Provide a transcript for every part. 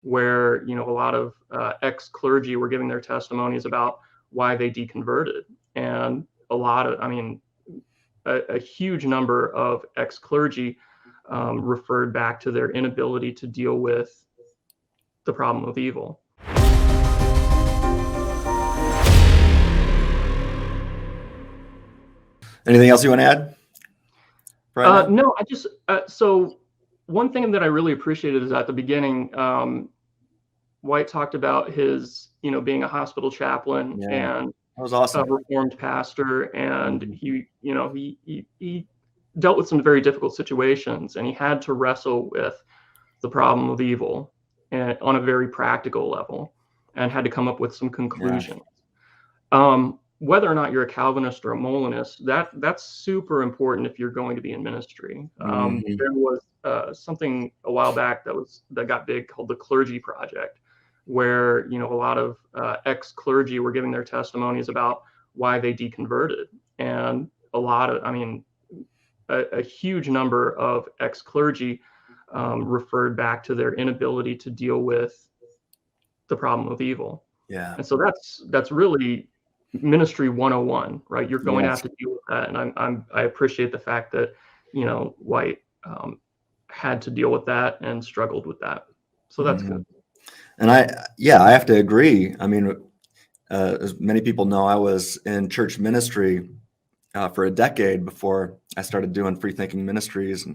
where, a lot of ex-clergy were giving their testimonies about why they deconverted. And a huge number of ex-clergy referred back to their inability to deal with the problem of evil. Anything else you want to add? No, so one thing that I really appreciated is at the beginning, White talked about his, being a hospital chaplain and that was awesome. A Reformed pastor, and he dealt with some very difficult situations, and he had to wrestle with the problem of evil and on a very practical level, and had to come up with some conclusions. Whether or not you're a Calvinist or a Molinist, that's super important if you're going to be in ministry. There was something a while back that got big called the Clergy Project, where a lot of ex-clergy were giving their testimonies about why they deconverted, and a huge number of ex-clergy referred back to their inability to deal with the problem of evil. And so that's really ministry 101, right? You're going to have to deal with that, and I appreciate the fact that White had to deal with that and struggled with that. So that's good. And I have to agree. I mean, as many people know, I was in church ministry for a decade before I started doing FreeThinking Ministries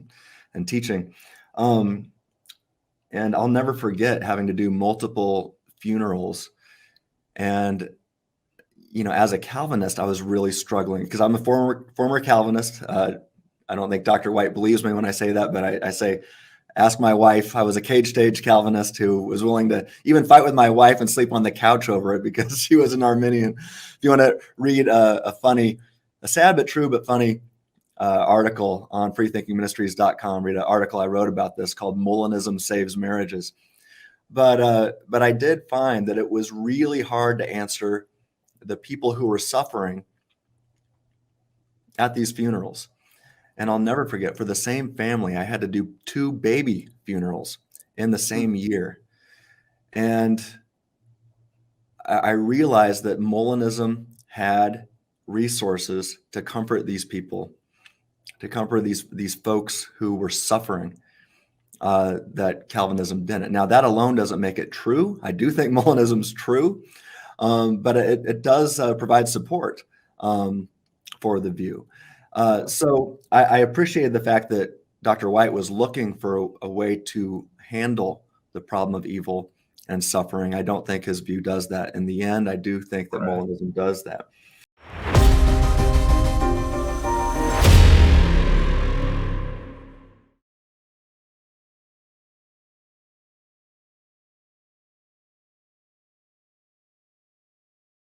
and teaching. And I'll never forget having to do multiple funerals. And, as a Calvinist, I was really struggling because I'm a former Calvinist. I don't think Dr. White believes me when I say that, but I say, ask my wife. I was a cage stage Calvinist who was willing to even fight with my wife and sleep on the couch over it because she was an Arminian. If you want to read a sad but true but funny article on freethinkingministries.com, read an article I wrote about this called Molinism Saves Marriages. But I did find that it was really hard to answer the people who were suffering at these funerals. And I'll never forget, for the same family, I had to do 2 baby funerals in the same year. And I realized that Molinism had resources to comfort these people, to comfort these folks who were suffering, that Calvinism didn't. Now, that alone doesn't make it true. I do think Molinism's true, but it does provide support for the view. So I appreciated the fact that Dr. White was looking for a way to handle the problem of evil and suffering. I don't think his view does that. In the end, I do think that Molinism does that.